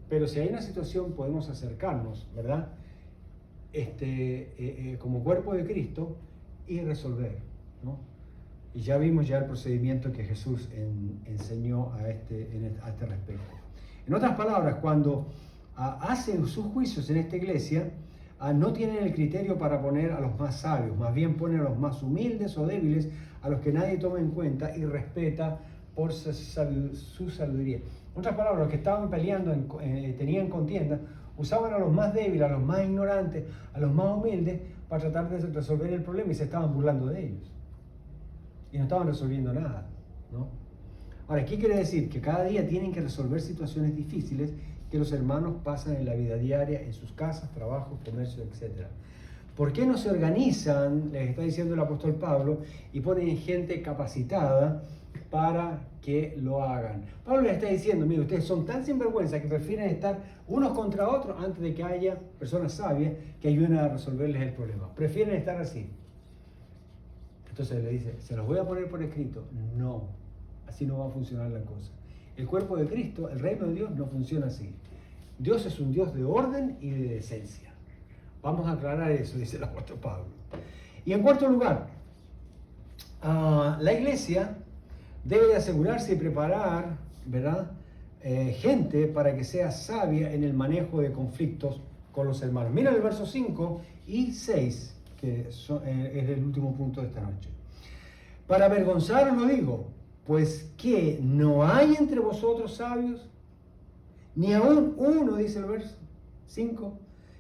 [SPEAKER 1] Pero si hay una situación, podemos acercarnos, ¿verdad? Como cuerpo de Cristo y resolver, ¿no? Y ya vimos ya el procedimiento que Jesús enseñó a este respecto. En otras palabras, cuando hacen sus juicios en esta iglesia, no tienen el criterio para poner a los más sabios, más bien ponen a los más humildes o débiles, a los que nadie toma en cuenta y respeta por su sabiduría. En otras palabras, los que estaban peleando, tenían contienda, usaban a los más débiles, a los más ignorantes, a los más humildes, para tratar de resolver el problema y se estaban burlando de ellos. Y no estaban resolviendo nada, ¿no? Ahora, ¿qué quiere decir? Que cada día tienen que resolver situaciones difíciles que los hermanos pasan en la vida diaria, en sus casas, trabajos, comercios, etc. ¿Por qué no se organizan, les está diciendo el apóstol Pablo, y ponen gente capacitada para que lo hagan? Pablo les está diciendo, mire, ustedes son tan sinvergüenza que prefieren estar unos contra otros antes de que haya personas sabias que ayuden a resolverles el problema. Prefieren estar así. Entonces le dice, ¿se los voy a poner por escrito? No, así no va a funcionar la cosa. El cuerpo de Cristo, el reino de Dios, no funciona así. Dios es un Dios de orden y de decencia. Vamos a aclarar eso, dice el apóstol Pablo. Y en cuarto lugar, la iglesia debe de asegurarse y preparar, ¿verdad? Gente para que sea sabia en el manejo de conflictos con los hermanos. Mira el verso 5 y 6, que es el último punto de esta noche. Para avergonzaros lo digo, pues que no hay entre vosotros sabios, ni aún uno, dice el verso 5,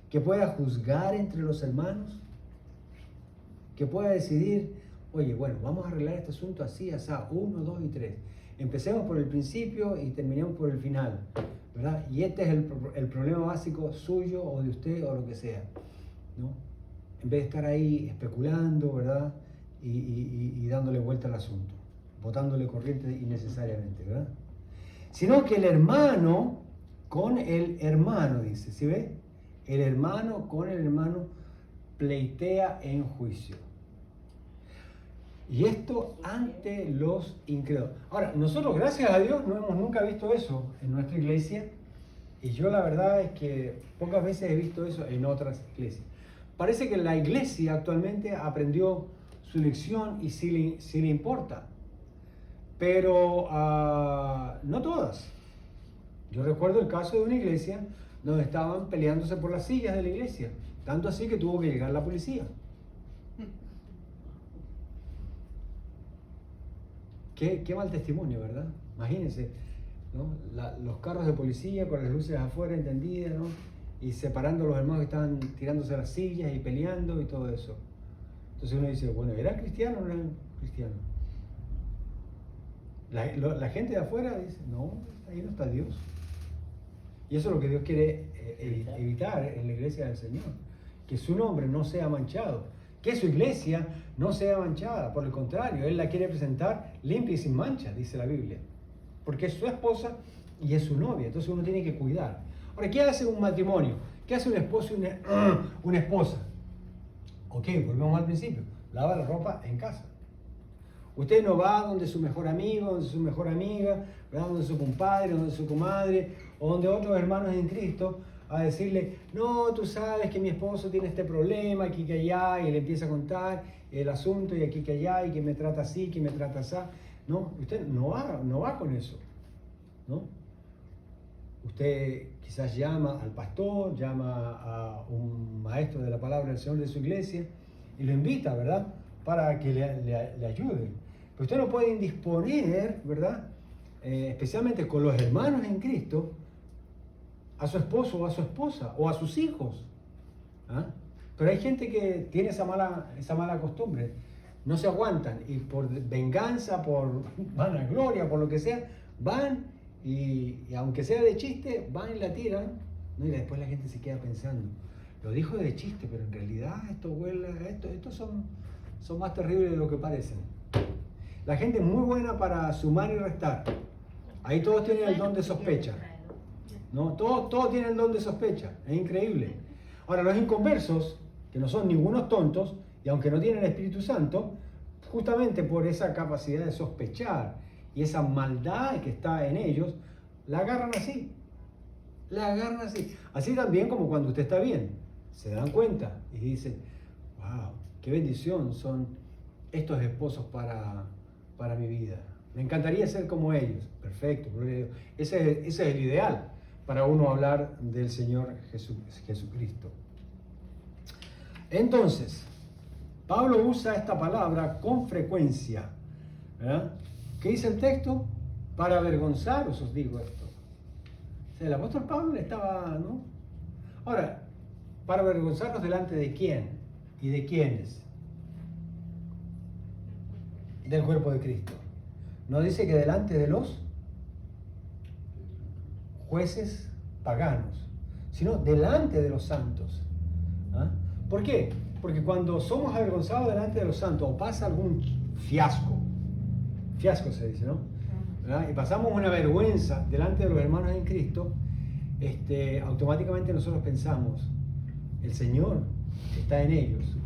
[SPEAKER 1] que pueda juzgar entre los hermanos, que pueda decidir, oye, bueno, vamos a arreglar este asunto así, así, 1, 2 y 3. Empecemos por el principio y terminemos por el final, ¿verdad? Y este es el problema básico suyo o de usted o lo que sea, ¿no? En vez de estar ahí especulando, ¿verdad? Y dándole vuelta al asunto, botándole corriente innecesariamente, ¿verdad? Sino que el hermano con el hermano, dice, ¿sí ve? El hermano con el hermano pleitea en juicio. Y esto ante los incrédulos. Ahora, nosotros, gracias a Dios, no hemos nunca visto eso en nuestra iglesia. Y yo la verdad es que pocas veces he visto eso en otras iglesias. Parece que la iglesia actualmente aprendió su lección y sí le importa. Pero no todas. Yo recuerdo el caso de una iglesia donde estaban peleándose por las sillas de la iglesia. Tanto así que tuvo que llegar la policía. Qué mal testimonio, ¿verdad? Imagínense, ¿no? Los carros de policía con las luces afuera encendidas, ¿no? Y separando a los hermanos que estaban tirándose las sillas y peleando y todo eso. Entonces uno dice, bueno, ¿eran cristianos o no eran cristianos? La gente de afuera dice, no, ahí no está Dios. Y eso es lo que Dios quiere evitar en la iglesia del Señor. Que su nombre no sea manchado. Que su iglesia no sea manchada. Por el contrario, Él la quiere presentar limpia y sin mancha, dice la Biblia. Porque es su esposa y es su novia. Entonces uno tiene que cuidar. Ahora, ¿qué hace un matrimonio? ¿Qué hace un esposo y una esposa? Ok, volvemos al principio. Lava la ropa en casa. Usted no va donde su mejor amigo, donde su mejor amiga, ¿verdad? Donde su compadre, donde su comadre, o donde otros hermanos en Cristo, a decirle, no, tú sabes que mi esposo tiene este problema, aquí que allá, y le empieza a contar el asunto, y aquí que allá, y que me trata así, que me trata así. No, usted no va con eso, ¿no? Usted quizás llama al pastor, llama a un maestro de la palabra del Señor de su iglesia, y lo invita, ¿verdad?, para que le ayude. Pero usted no puede indisponer, ¿verdad?, especialmente con los hermanos en Cristo, a su esposo o a su esposa o a sus hijos. ¿Ah? Pero hay gente que tiene esa mala costumbre, no se aguantan y por venganza, por vanagloria, por lo que sea, van y aunque sea de chiste, van y la tiran, ¿no? Y después la gente se queda pensando, lo dijo de chiste, pero en realidad estos son más terribles de lo que parecen. La gente es muy buena para sumar y restar. Ahí todos tienen el don de sospecha, ¿no? Todos tienen el don de sospecha, es increíble. Ahora, los inconversos, que no son ningunos tontos, y aunque no tienen el Espíritu Santo, justamente por esa capacidad de sospechar y esa maldad que está en ellos, la agarran así. La agarran así. Así también como cuando usted está bien. Se dan cuenta y dicen, wow, qué bendición son estos esposos para mi vida. Me encantaría ser como ellos. Perfecto. Ese es el ideal para uno hablar del Señor Jesucristo. Entonces, Pablo usa esta palabra con frecuencia. ¿Verdad? ¿Qué dice el texto? Para avergonzaros os digo esto. O sea, el apóstol Pablo estaba, ¿no? Ahora, para avergonzarnos delante de quién y de quiénes. Del cuerpo de Cristo. No dice que delante de los jueces paganos, sino delante de los santos. ¿Ah? ¿Por qué? Porque cuando somos avergonzados delante de los santos o pasa algún fiasco se dice, ¿no? ¿Verdad? Y pasamos una vergüenza delante de los hermanos en Cristo, automáticamente nosotros pensamos, el Señor está en ellos.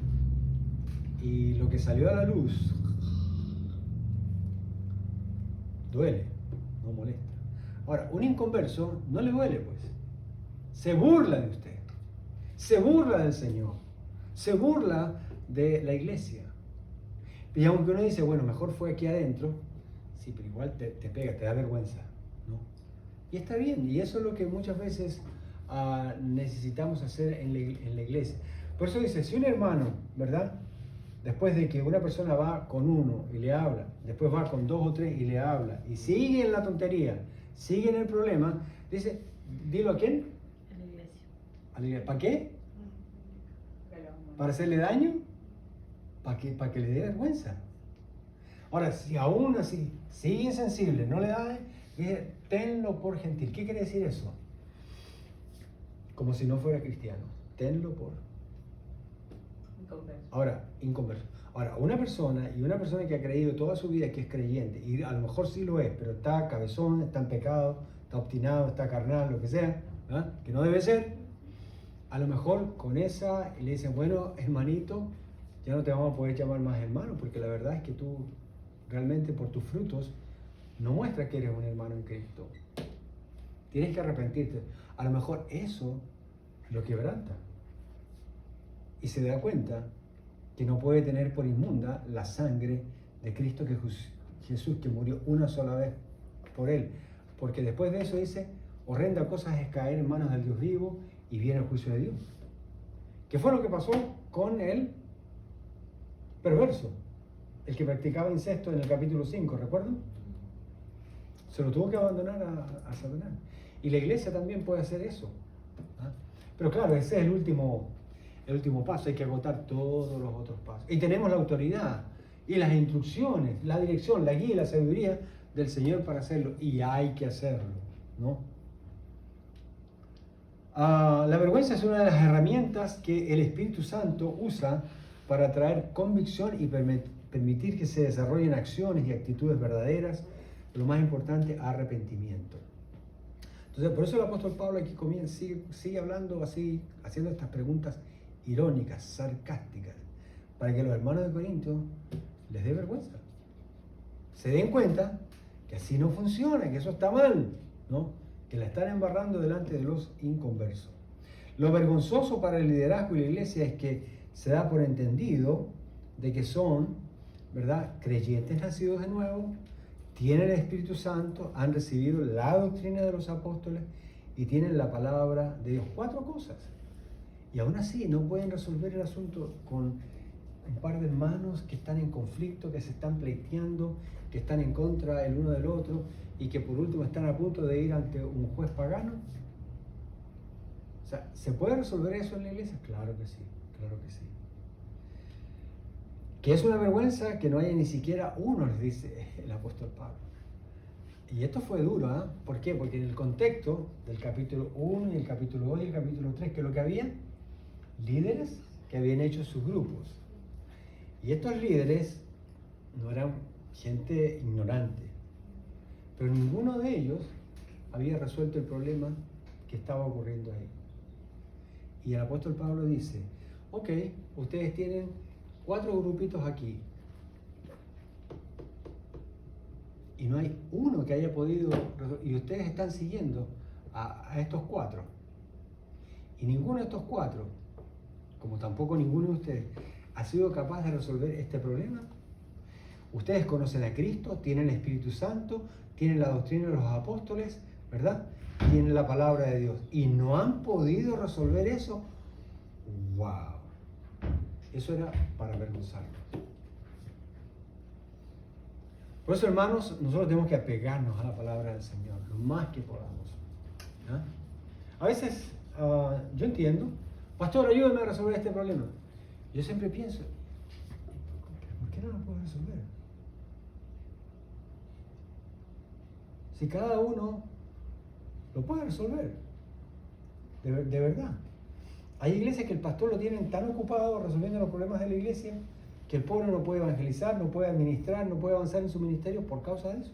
[SPEAKER 1] Y lo que salió a la luz duele, no molesta. Ahora, un inconverso no le duele, pues. Se burla de usted, se burla del Señor, se burla de la iglesia. Y aunque uno dice, bueno, mejor fue aquí adentro, sí, pero igual te pega, te da vergüenza, ¿no? Y está bien, y eso es lo que muchas veces necesitamos hacer en la iglesia. Por eso dice, si un hermano, ¿verdad? Después de que una persona va con uno y le habla, después va con dos o tres y le habla, y sigue en la tontería, sigue en el problema, dice, dilo a quién.
[SPEAKER 2] A la iglesia.
[SPEAKER 1] ¿A la iglesia? ¿Para qué? ¿Para hacerle daño? ¿Para que le dé vergüenza? Ahora, si aún así sigue insensible, no le da, dice, tenlo por gentil. ¿Qué quiere decir eso? Como si no fuera cristiano. Tenlo por
[SPEAKER 2] Inconverso.
[SPEAKER 1] Ahora, inconverso. Ahora, una persona que ha creído toda su vida que es creyente, y a lo mejor sí lo es, pero está cabezón, está en pecado, está obstinado, está carnal, lo que sea, ¿eh? Que no debe ser, a lo mejor con esa le dicen, bueno, hermanito, ya no te vamos a poder llamar más hermano, porque la verdad es que tú realmente por tus frutos no muestras que eres un hermano en Cristo. Tienes que arrepentirte. A lo mejor eso lo quebranta. Y se da cuenta que no puede tener por inmunda la sangre de Cristo, que Jesús, que murió una sola vez por él. Porque después de eso dice, horrenda cosa es caer en manos del Dios vivo y viene el juicio de Dios. ¿Qué fue lo que pasó con el perverso? El que practicaba incesto en el capítulo 5, ¿recuerdan? Se lo tuvo que abandonar a Satanás. Y la iglesia también puede hacer eso. ¿Ah? Pero claro, ese es el último paso, hay que agotar todos los otros pasos. Y tenemos la autoridad y las instrucciones, la dirección, la guía y la sabiduría del Señor para hacerlo. Y hay que hacerlo, ¿no? La vergüenza es una de las herramientas que el Espíritu Santo usa para traer convicción y permitir que se desarrollen acciones y actitudes verdaderas. Lo más importante, arrepentimiento. Entonces, por eso el apóstol Pablo aquí sigue hablando así, haciendo estas preguntas irónicas, sarcásticas, para que los hermanos de Corinto les dé vergüenza. Se den cuenta que así no funciona, que eso está mal, ¿no? Que la están embarrando delante de los inconversos. Lo vergonzoso para el liderazgo y la iglesia es que se da por entendido de que son, ¿verdad?, creyentes nacidos de nuevo, tienen el Espíritu Santo, han recibido la doctrina de los apóstoles y tienen la palabra de Dios. 4 cosas. Y aún así no pueden resolver el asunto con un par de hermanos que están en conflicto, que se están pleiteando, que están en contra el uno del otro y que por último están a punto de ir ante un juez pagano. O sea, ¿se puede resolver eso en la iglesia? Claro que sí, claro que sí. Que es una vergüenza que no haya ni siquiera uno, les dice el apóstol Pablo. Y esto fue duro, ¿eh? ¿Por qué? Porque en el contexto del capítulo 1 y el capítulo 2 y el capítulo 3, que es lo que había, líderes que habían hecho sus grupos. Y estos líderes no eran gente ignorante, pero ninguno de ellos había resuelto el problema que estaba ocurriendo ahí. Y el apóstol Pablo dice, Ok, ustedes tienen 4 grupitos aquí. Y no hay uno que haya podido, y ustedes están siguiendo a estos 4. Y ninguno de estos 4, como tampoco ninguno de ustedes, ha sido capaz de resolver este problema. Ustedes conocen a Cristo, tienen el Espíritu Santo, tienen la doctrina de los apóstoles, ¿verdad? Tienen la palabra de Dios. Y no han podido resolver eso. ¡Wow! Eso era para avergonzarnos. Por eso, hermanos, nosotros tenemos que apegarnos a la palabra del Señor lo más que podamos. ¿Ah? A veces, yo entiendo, pastor, ayúdame a resolver este problema. Yo siempre pienso, ¿por qué no lo puedo resolver? Si cada uno lo puede resolver, de verdad. Hay iglesias que el pastor lo tienen tan ocupado resolviendo los problemas de la iglesia que el pobre no puede evangelizar, no puede administrar, no puede avanzar en su ministerio por causa de eso.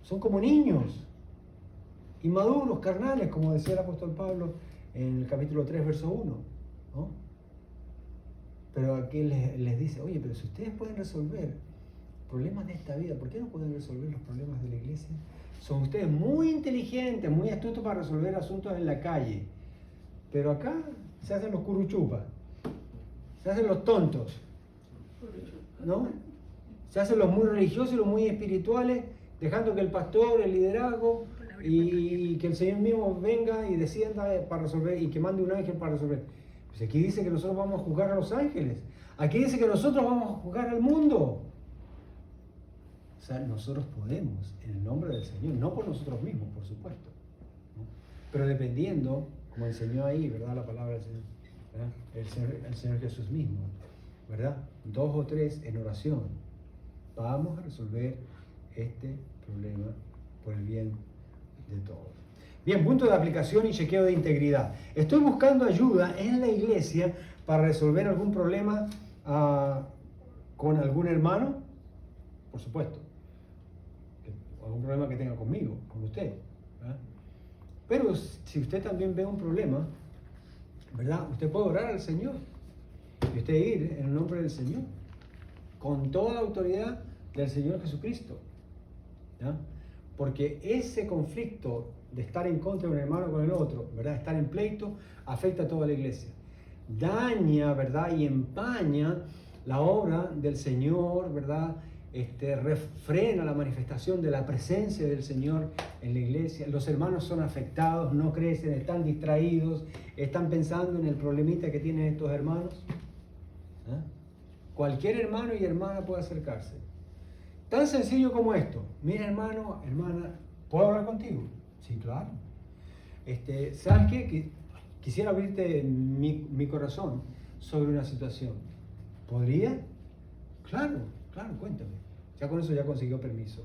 [SPEAKER 1] Son como niños, inmaduros, carnales, como decía el apóstol Pablo en el capítulo 3, verso 1, ¿no? Pero aquí les dice, oye, pero si ustedes pueden resolver problemas de esta vida, ¿por qué no pueden resolver los problemas de la iglesia? Son ustedes muy inteligentes, muy astutos para resolver asuntos en la calle, pero acá se hacen los curuchupas, se hacen los tontos, ¿no? Se hacen los muy religiosos y los muy espirituales, dejando que el pastor, el liderazgo y que el Señor mismo venga y descienda para resolver y que mande un ángel para resolver. Pues aquí dice que nosotros vamos a juzgar a los ángeles. Aquí dice que nosotros vamos a juzgar al mundo. O sea, nosotros podemos, en el nombre del Señor, no por nosotros mismos, por supuesto, ¿no? Pero dependiendo, como enseñó ahí, ¿verdad? La palabra del Señor, ¿verdad? El Señor Jesús mismo, ¿verdad? 2 o 3 en oración. Vamos a resolver este problema por el bien de todos. Bien, punto de aplicación y chequeo de integridad. Estoy buscando ayuda en la iglesia para resolver algún problema con algún hermano, por supuesto. Algún problema que tenga conmigo, con usted, ¿verdad? Pero si usted también ve un problema, ¿verdad? Usted puede orar al Señor y usted ir en el nombre del Señor con toda la autoridad del Señor Jesucristo, ¿ya? Porque ese conflicto de estar en contra de un hermano con el otro, ¿verdad? Estar en pleito, afecta a toda la iglesia. Daña, ¿verdad? Y empaña la obra del Señor, ¿verdad? Refrena la manifestación de la presencia del Señor en la iglesia. Los hermanos son afectados, no crecen, están distraídos, están pensando en el problemita que tienen estos hermanos. ¿Ah? Cualquier hermano y hermana puede acercarse. Tan sencillo como esto. Mira, hermano, hermana, ¿puedo hablar contigo? Sí, claro. ¿Sabes qué? Quisiera abrirte mi corazón sobre una situación. ¿Podría? Claro, cuéntame. Ya con eso ya consiguió permiso.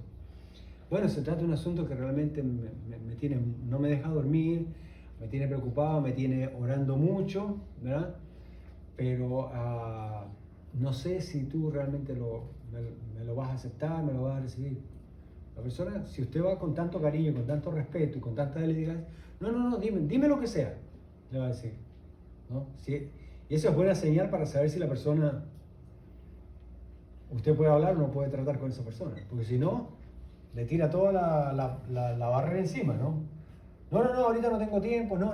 [SPEAKER 1] Bueno, se trata de un asunto que realmente no me deja dormir, me tiene preocupado, me tiene orando mucho, ¿verdad? Pero no sé si tú realmente me lo vas a aceptar, me lo vas a recibir. La persona, si usted va con tanto cariño, con tanto respeto y con tanta delicadeza, no, dime lo que sea, le va a decir, ¿no? Y eso es buena señal para saber si la persona, usted puede hablar o no puede tratar con esa persona, porque si no, le tira toda la barrera encima, ¿no? No, ahorita no tengo tiempo, no.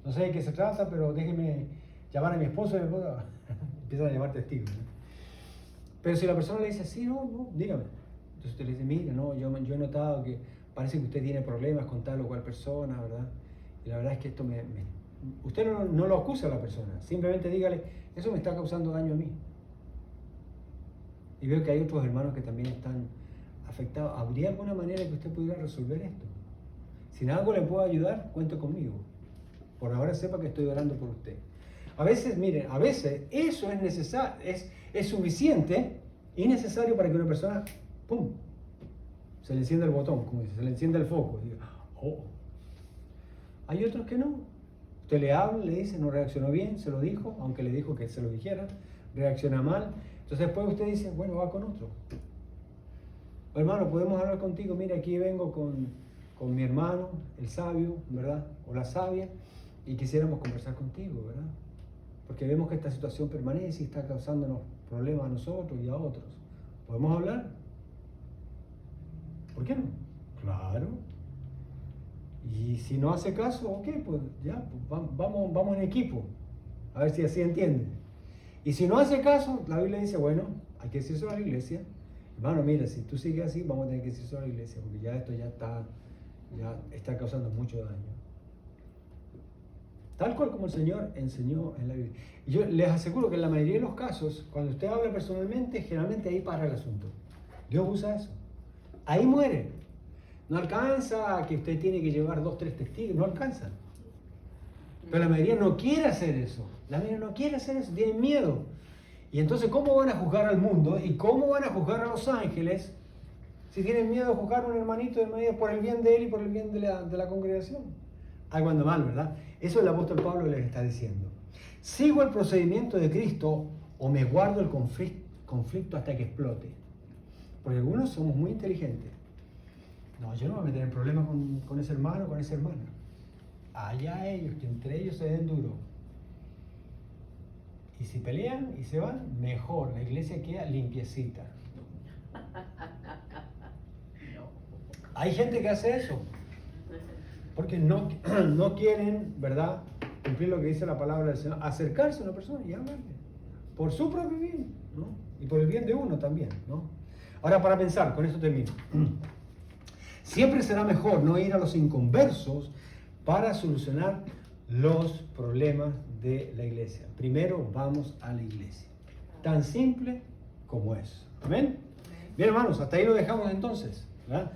[SPEAKER 1] No sé de qué se trata, pero déjeme llamar a mi esposo y mi esposa empiezan a llamar testigos, ¿no? Pero si la persona le dice, sí, no, dígame. Entonces usted le dice, mire, no, yo he notado que parece que usted tiene problemas con tal o cual persona, ¿verdad? Y la verdad es que esto usted no lo acusa a la persona, simplemente dígale, eso me está causando daño a mí. Y veo que hay otros hermanos que también están afectados. ¿Habría alguna manera que usted pudiera resolver esto? Si en algo le puedo ayudar, cuente conmigo. Por ahora sepa que estoy orando por usted. A veces, miren, eso es necesario, es suficiente y necesario para que una persona, ¡pum!, se le encienda el botón, como dice, se le encienda el foco. Y diga, oh. Hay otros que no. Usted le habla, le dice, no reaccionó bien, se lo dijo, aunque le dijo que se lo dijera, reacciona mal. Entonces después usted dice, bueno, va con otro. Hermano, podemos hablar contigo, mira, aquí vengo con mi hermano, el sabio, ¿verdad? O la sabia, y quisiéramos conversar contigo, ¿verdad? Porque vemos que esta situación permanece y está causándonos problemas a nosotros y a otros. ¿Podemos hablar? ¿Por qué no? Claro. Y si no hace caso, ok, pues ya, pues vamos en equipo. A ver si así entiende. Y si no hace caso, la Biblia dice, bueno, hay que decirlo a la iglesia. Hermano, mira, si tú sigues así, vamos a tener que decirlo a la iglesia, porque ya esto ya está causando mucho daño. Tal cual como el Señor enseñó en la Biblia. Y yo les aseguro que en la mayoría de los casos, cuando usted habla personalmente, generalmente ahí para el asunto. Dios usa eso. Ahí muere. No alcanza a que usted tiene que llevar 2, 3 testigos, no alcanza. Pero la mayoría no quiere hacer eso. La mayoría no quiere hacer eso, tienen miedo. Y entonces, ¿cómo van a juzgar al mundo? ¿Y cómo van a juzgar a los ángeles si tienen miedo de juzgar a un hermanito de medio por el bien de él y por el bien de la congregación? Algo anda mal, ¿verdad? Eso el apóstol Pablo les está diciendo. ¿Sigo el procedimiento de Cristo o me guardo el conflicto hasta que explote? Porque algunos somos muy inteligentes. No, yo no voy a meter en problemas con ese hermano o con esa hermana. Allá ellos, que entre ellos se den duro. Y si pelean y se van, mejor, la iglesia queda limpiecita. Hay gente que hace eso, porque no quieren, ¿verdad?, cumplir lo que dice la palabra del Señor, acercarse a una persona y hablarle, por su propio bien, ¿no? Y por el bien de uno también, ¿no? Ahora, para pensar, con esto termino. Siempre será mejor no ir a los inconversos para solucionar los problemas de la iglesia. Primero vamos a la iglesia. Tan simple como eso. ¿Amén? Bien, hermanos, hasta ahí lo dejamos entonces, ¿verdad?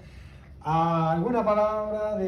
[SPEAKER 1] ¿Alguna palabra de